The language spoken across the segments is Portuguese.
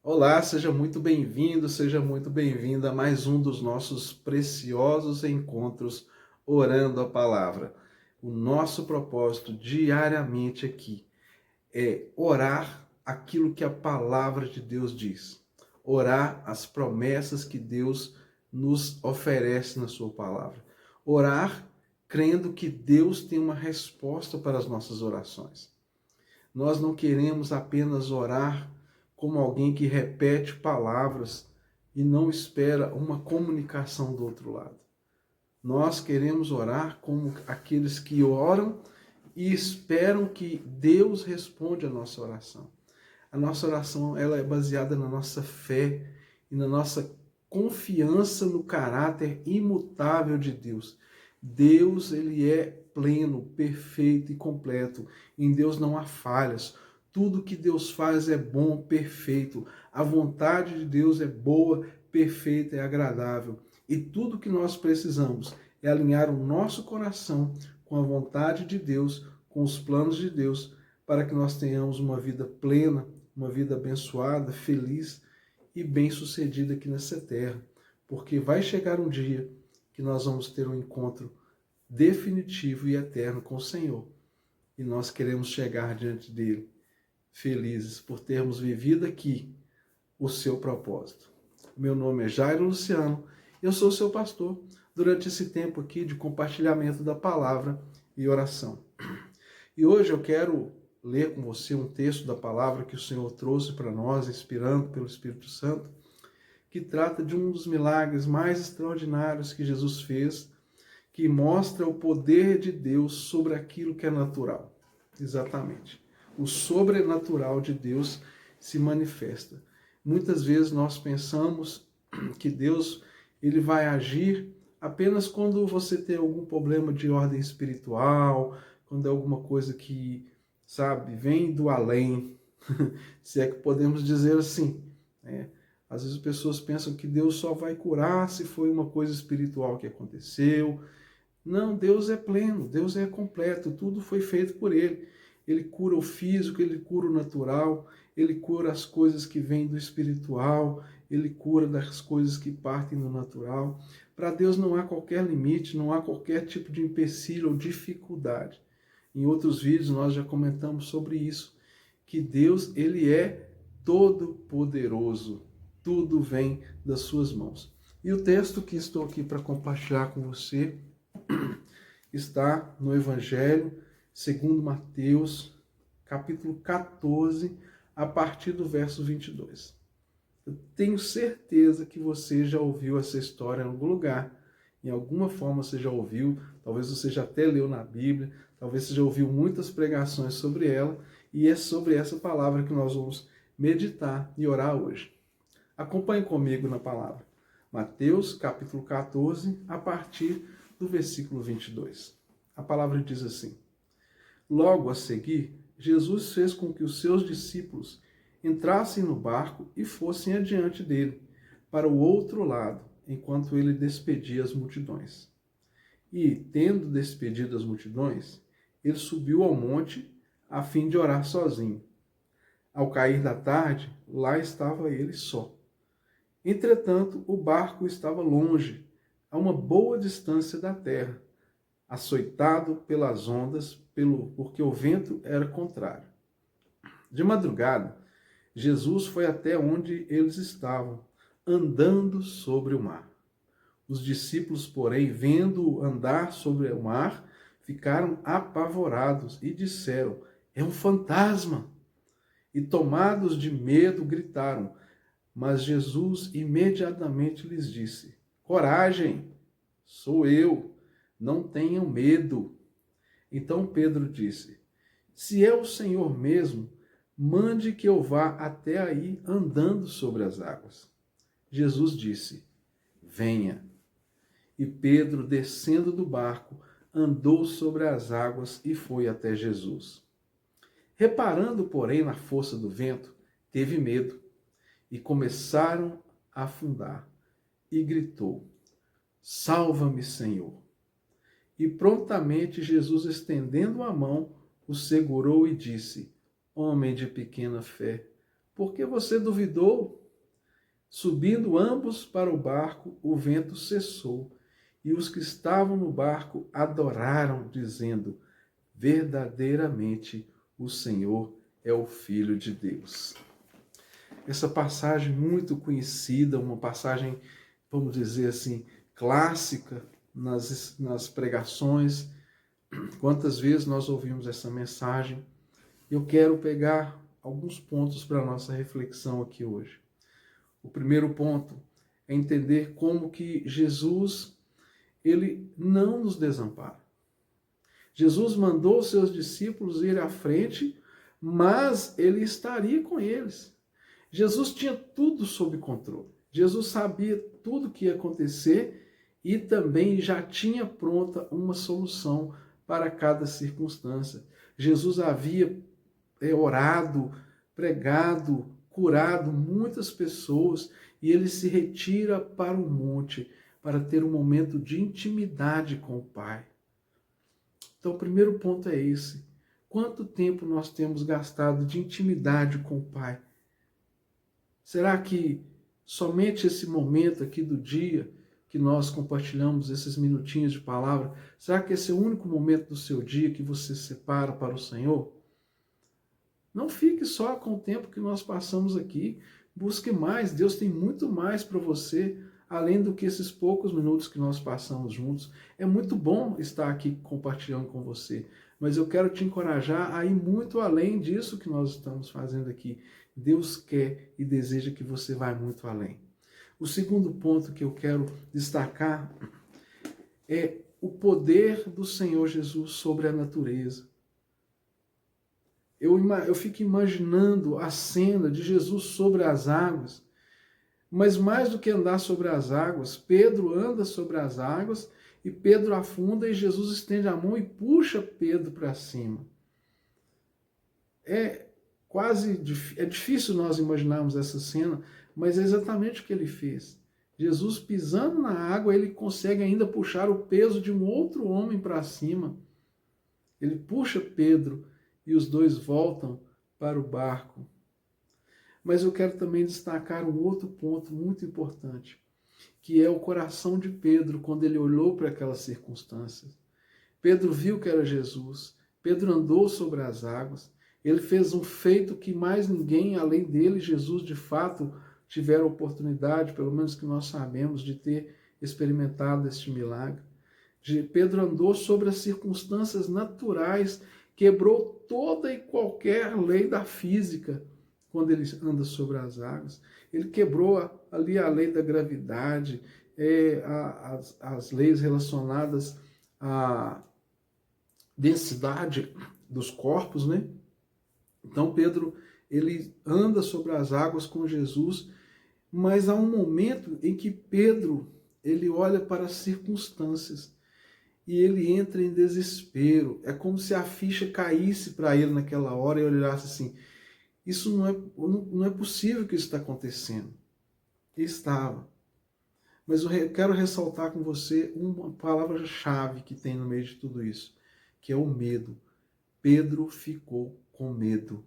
Olá, seja muito bem-vindo, seja muito bem-vinda a mais um dos nossos preciosos encontros orando a palavra. O nosso propósito diariamente aqui é orar aquilo que a palavra de Deus diz, orar as promessas que Deus nos oferece na sua palavra, orar crendo que Deus tem uma resposta para as nossas orações. Nós não queremos apenas orar como alguém que repete palavras e não espera uma comunicação do outro lado. Nós queremos orar como aqueles que oram e esperam que Deus responda a nossa oração. A nossa oração ela é baseada na nossa fé e na nossa confiança no caráter imutável de Deus. Deus, ele é pleno, perfeito e completo. Em Deus não há falhas. Tudo que Deus faz é bom, perfeito. A vontade de Deus é boa, perfeita e agradável. E tudo que nós precisamos é alinhar o nosso coração com a vontade de Deus, com os planos de Deus, para que nós tenhamos uma vida plena, uma vida abençoada, feliz e bem-sucedida aqui nessa terra. Porque vai chegar um dia que nós vamos ter um encontro definitivo e eterno com o Senhor. E nós queremos chegar diante dele, felizes por termos vivido aqui o seu propósito. Meu nome é Jairo Luciano, eu sou seu pastor durante esse tempo aqui de compartilhamento da palavra e oração. E hoje eu quero ler com você um texto da palavra que o Senhor trouxe para nós, inspirando pelo Espírito Santo, que trata de um dos milagres mais extraordinários que Jesus fez, que mostra o poder de Deus sobre aquilo que é natural. Exatamente. O sobrenatural de Deus se manifesta. Muitas vezes nós pensamos que Deus ele vai agir apenas quando você tem algum problema de ordem espiritual, quando é alguma coisa que, sabe, vem do além, se é que podemos dizer assim, né? Às vezes as pessoas pensam que Deus só vai curar se foi uma coisa espiritual que aconteceu. Não, Deus é pleno, Deus é completo, tudo foi feito por Ele. Ele cura o físico, Ele cura o natural, Ele cura as coisas que vêm do espiritual, Ele cura das coisas que partem do natural. Para Deus não há qualquer limite, não há qualquer tipo de empecilho ou dificuldade. Em outros vídeos nós já comentamos sobre isso, que Deus ele é todo poderoso, tudo vem das suas mãos. E o texto que estou aqui para compartilhar com você está no Evangelho segundo Mateus, capítulo 14, a partir do verso 22. Eu tenho certeza que você já ouviu essa história em algum lugar, em alguma forma você já ouviu, talvez você já até leu na Bíblia, talvez você já ouviu muitas pregações sobre ela, e é sobre essa palavra que nós vamos meditar e orar hoje. Acompanhe comigo na palavra. Mateus, capítulo 14, a partir do versículo 22. A palavra diz assim: Logo a seguir, Jesus fez com que os seus discípulos entrassem no barco e fossem adiante dele, para o outro lado, enquanto ele despedia as multidões. E, tendo despedido as multidões, ele subiu ao monte a fim de orar sozinho. Ao cair da tarde, lá estava ele só. Entretanto, o barco estava longe, a uma boa distância da terra, açoitado pelas ondas, porque o vento era contrário. De madrugada, Jesus foi até onde eles estavam, andando sobre o mar. Os discípulos, porém, vendo-o andar sobre o mar, ficaram apavorados e disseram: É um fantasma! E tomados de medo, gritaram. Mas Jesus imediatamente lhes disse: Coragem, sou eu, não tenham medo. Então Pedro disse: Se é o Senhor mesmo, mande que eu vá até aí andando sobre as águas. Jesus disse: Venha. E Pedro, descendo do barco, andou sobre as águas e foi até Jesus. Reparando, porém, na força do vento, teve medo e começaram a afundar. E gritou: Salva-me, Senhor! E prontamente Jesus, estendendo a mão, o segurou e disse: Homem de pequena fé, Por que você duvidou? Subindo ambos para o barco, o vento cessou, e os que estavam no barco adoraram, dizendo: verdadeiramente o Senhor é o Filho de Deus. Essa passagem muito conhecida, uma passagem, vamos dizer assim, clássica nas pregações. Quantas vezes nós ouvimos essa mensagem? Eu quero pegar alguns pontos para a nossa reflexão aqui hoje. O primeiro ponto é entender como que Jesus, ele não nos desampara. Jesus mandou os seus discípulos ir à frente, mas ele estaria com eles. Jesus tinha tudo sob controle. Jesus sabia tudo o que ia acontecer e também já tinha pronta uma solução para cada circunstância. Jesus havia orado, pregado, curado muitas pessoas e ele se retira para o monte para ter um momento de intimidade com o Pai. Então, o primeiro ponto é esse. Quanto tempo nós temos gastado de intimidade com o Pai? Será que somente esse momento aqui do dia que nós compartilhamos esses minutinhos de palavra, será que esse é o único momento do seu dia que você separa para o Senhor? Não fique só com o tempo que nós passamos aqui. Busque mais. Deus tem muito mais para você, além do que esses poucos minutos que nós passamos juntos. É muito bom estar aqui compartilhando com você, mas eu quero te encorajar a ir muito além disso que nós estamos fazendo aqui. Deus quer e deseja que você vá muito além. O segundo ponto que eu quero destacar é o poder do Senhor Jesus sobre a natureza. Eu fico imaginando a cena de Jesus sobre as águas, mas mais do que andar sobre as águas, Pedro anda sobre as águas e Pedro afunda e Jesus estende a mão e puxa Pedro para cima. É difícil nós imaginarmos essa cena, mas é exatamente o que ele fez. Jesus pisando na água, ele consegue ainda puxar o peso de um outro homem para cima. Ele puxa Pedro e os dois voltam para o barco. Mas eu quero também destacar um outro ponto muito importante, que é o coração de Pedro quando ele olhou para aquelas circunstâncias. Pedro viu que era Jesus, Pedro andou sobre as águas, ele fez um feito que mais ninguém, além dele, Jesus, de fato, tiveram a oportunidade, pelo menos que nós sabemos, de ter experimentado este milagre. Pedro andou sobre as circunstâncias naturais, quebrou toda e qualquer lei da física quando ele anda sobre as águas. Ele quebrou ali a lei da gravidade, as leis relacionadas à densidade dos corpos, né? Então Pedro, ele anda sobre as águas com Jesus, mas há um momento em que Pedro, ele olha para as circunstâncias e ele entra em desespero. É como se a ficha caísse para ele naquela hora e ele olhasse assim, isso não é possível que isso está acontecendo. E estava. Mas eu quero ressaltar com você uma palavra-chave que tem no meio de tudo isso, que é o medo. Pedro ficou com medo.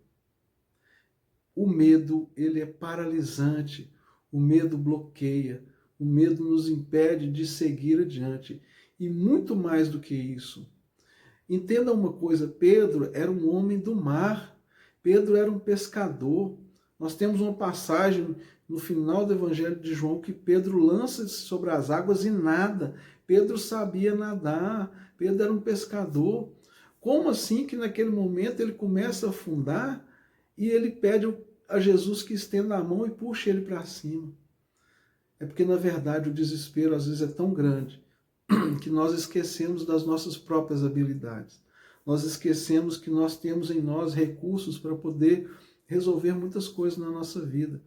O medo, ele é paralisante. O medo bloqueia. O medo nos impede de seguir adiante. E muito mais do que isso. Entenda uma coisa, Pedro era um homem do mar. Pedro era um pescador. Nós temos uma passagem no final do Evangelho de João que Pedro lança-se sobre as águas e nada. Pedro sabia nadar. Pedro era um pescador. Como assim que naquele momento ele começa a afundar e ele pede a Jesus que estenda a mão e puxe ele para cima? É porque, na verdade, o desespero às vezes é tão grande que nós esquecemos das nossas próprias habilidades. Nós esquecemos que nós temos em nós recursos para poder resolver muitas coisas na nossa vida.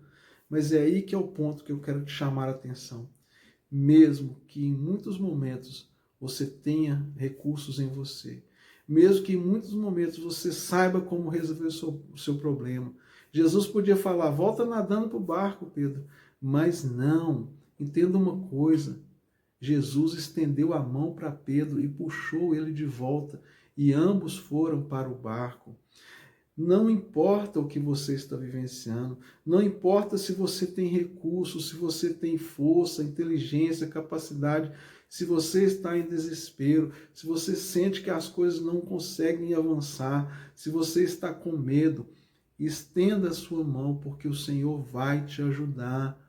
Mas é aí que é o ponto que eu quero te chamar a atenção. Mesmo que em muitos momentos você tenha recursos em você, mesmo que em muitos momentos você saiba como resolver o seu problema, Jesus podia falar, volta nadando para o barco, Pedro. Mas não, entenda uma coisa, Jesus estendeu a mão para Pedro e puxou ele de volta, e ambos foram para o barco. Não importa o que você está vivenciando, não importa se você tem recursos, se você tem força, inteligência, capacidade, se você está em desespero, se você sente que as coisas não conseguem avançar, se você está com medo, estenda a sua mão, porque o Senhor vai te ajudar.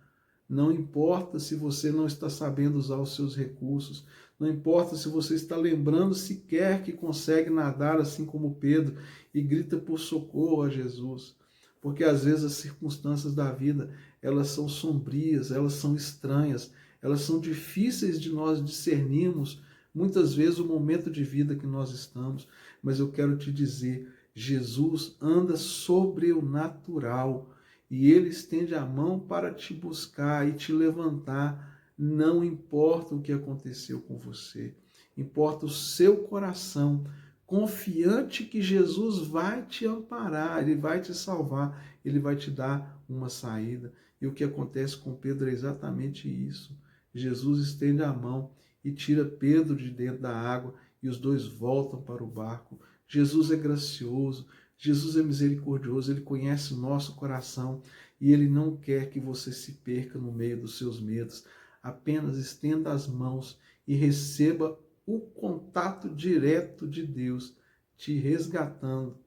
Não importa se você não está sabendo usar os seus recursos, não importa se você está lembrando sequer que consegue nadar assim como Pedro e grita por socorro a Jesus. Porque às vezes as circunstâncias da vida, elas são sombrias, elas são estranhas, elas são difíceis de nós discernirmos muitas vezes o momento de vida que nós estamos. Mas eu quero te dizer, Jesus anda sobre o natural e ele estende a mão para te buscar e te levantar. Não importa o que aconteceu com você, importa o seu coração, confiante que Jesus vai te amparar, ele vai te salvar, ele vai te dar uma saída. E o que acontece com Pedro é exatamente isso. Jesus estende a mão e tira Pedro de dentro da água e os dois voltam para o barco. Jesus é gracioso, Jesus é misericordioso, ele conhece o nosso coração e ele não quer que você se perca no meio dos seus medos. Apenas estenda as mãos e receba o contato direto de Deus te resgatando.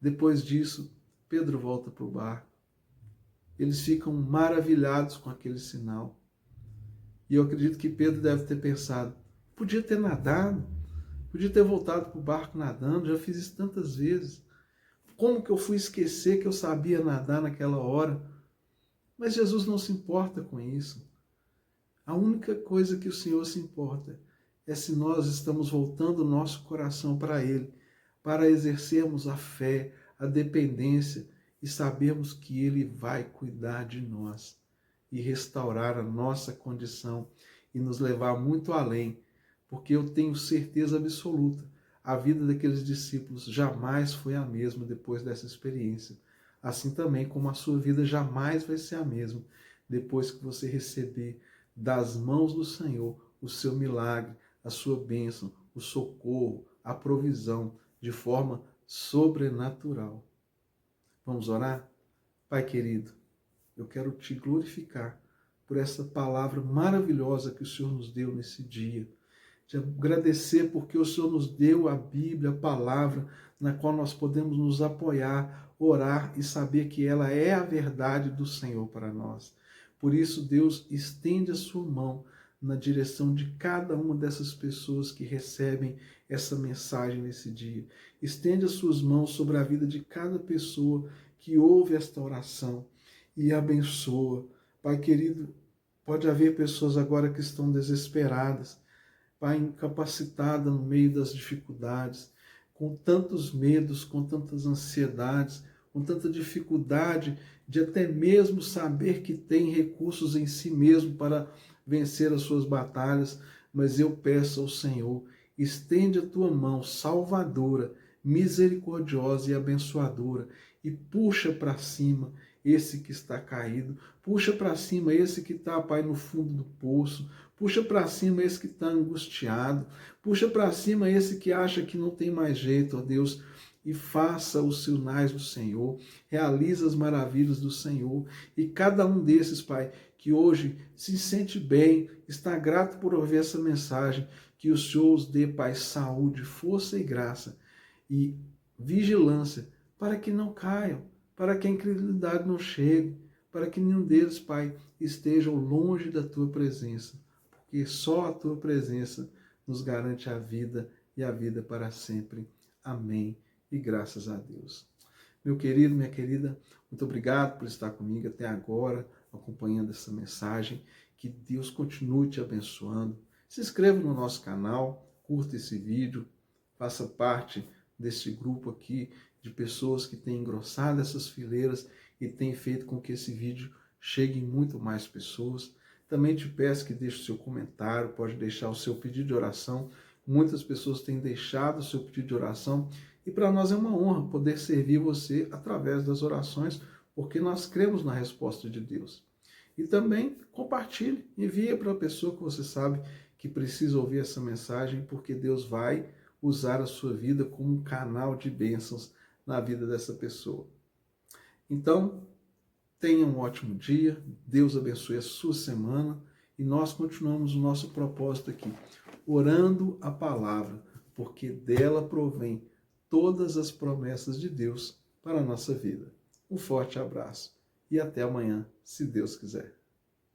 Depois disso, Pedro volta para o barco. Eles ficam maravilhados com aquele sinal. E eu acredito que Pedro deve ter pensado, podia ter nadado, podia ter voltado para o barco nadando, já fiz isso tantas vezes. Como que eu fui esquecer que eu sabia nadar naquela hora? Mas Jesus não se importa com isso. A única coisa que o Senhor se importa é se nós estamos voltando o nosso coração para Ele, para exercermos a fé, a dependência e sabermos que Ele vai cuidar de nós e restaurar a nossa condição e nos levar muito além, porque eu tenho certeza absoluta, a vida daqueles discípulos jamais foi a mesma depois dessa experiência. Assim também como a sua vida jamais vai ser a mesma depois que você receber das mãos do Senhor o seu milagre, a sua bênção, o socorro, a provisão de forma sobrenatural. Vamos orar? Pai querido, eu quero te glorificar por essa palavra maravilhosa que o Senhor nos deu nesse dia. Te agradecer porque o Senhor nos deu a Bíblia, a palavra, na qual nós podemos nos apoiar, orar e saber que ela é a verdade do Senhor para nós. Por isso, Deus, estende a sua mão na direção de cada uma dessas pessoas que recebem essa mensagem nesse dia. Estende as suas mãos sobre a vida de cada pessoa que ouve esta oração e abençoa. Pai querido, pode haver pessoas agora que estão desesperadas, Pai, incapacitada no meio das dificuldades, com tantos medos, com tantas ansiedades, com tanta dificuldade de até mesmo saber que tem recursos em si mesmo para vencer as suas batalhas, mas eu peço ao Senhor, estende a tua mão salvadora, misericordiosa e abençoadora e puxa para cima esse que está caído, puxa para cima esse que está, Pai, no fundo do poço, puxa para cima esse que está angustiado, puxa para cima esse que acha que não tem mais jeito, ó Deus, e faça os sinais do Senhor, realiza as maravilhas do Senhor, e cada um desses, Pai, que hoje se sente bem, está grato por ouvir essa mensagem, que o Senhor os dê, Pai, saúde, força e graça, e vigilância, para que não caiam, para que a incredulidade não chegue, para que nenhum deles, Pai, estejam longe da Tua presença, porque só a Tua presença nos garante a vida e a vida para sempre. Amém. E graças a Deus. Meu querido, minha querida, muito obrigado por estar comigo até agora, acompanhando essa mensagem. Que Deus continue te abençoando. Se inscreva no nosso canal, curta esse vídeo, faça parte desse grupo aqui de pessoas que têm engrossado essas fileiras e têm feito com que esse vídeo chegue em muito mais pessoas. Também te peço que deixe o seu comentário, pode deixar o seu pedido de oração. Muitas pessoas têm deixado o seu pedido de oração e para nós é uma honra poder servir você através das orações, porque nós cremos na resposta de Deus. E também compartilhe, envie para a pessoa que você sabe que precisa ouvir essa mensagem, porque Deus vai usar a sua vida como um canal de bênçãos na vida dessa pessoa. Então, tenha um ótimo dia, Deus abençoe a sua semana e nós continuamos o nosso propósito aqui, orando a palavra, porque dela provém todas as promessas de Deus para a nossa vida. Um forte abraço e até amanhã, se Deus quiser.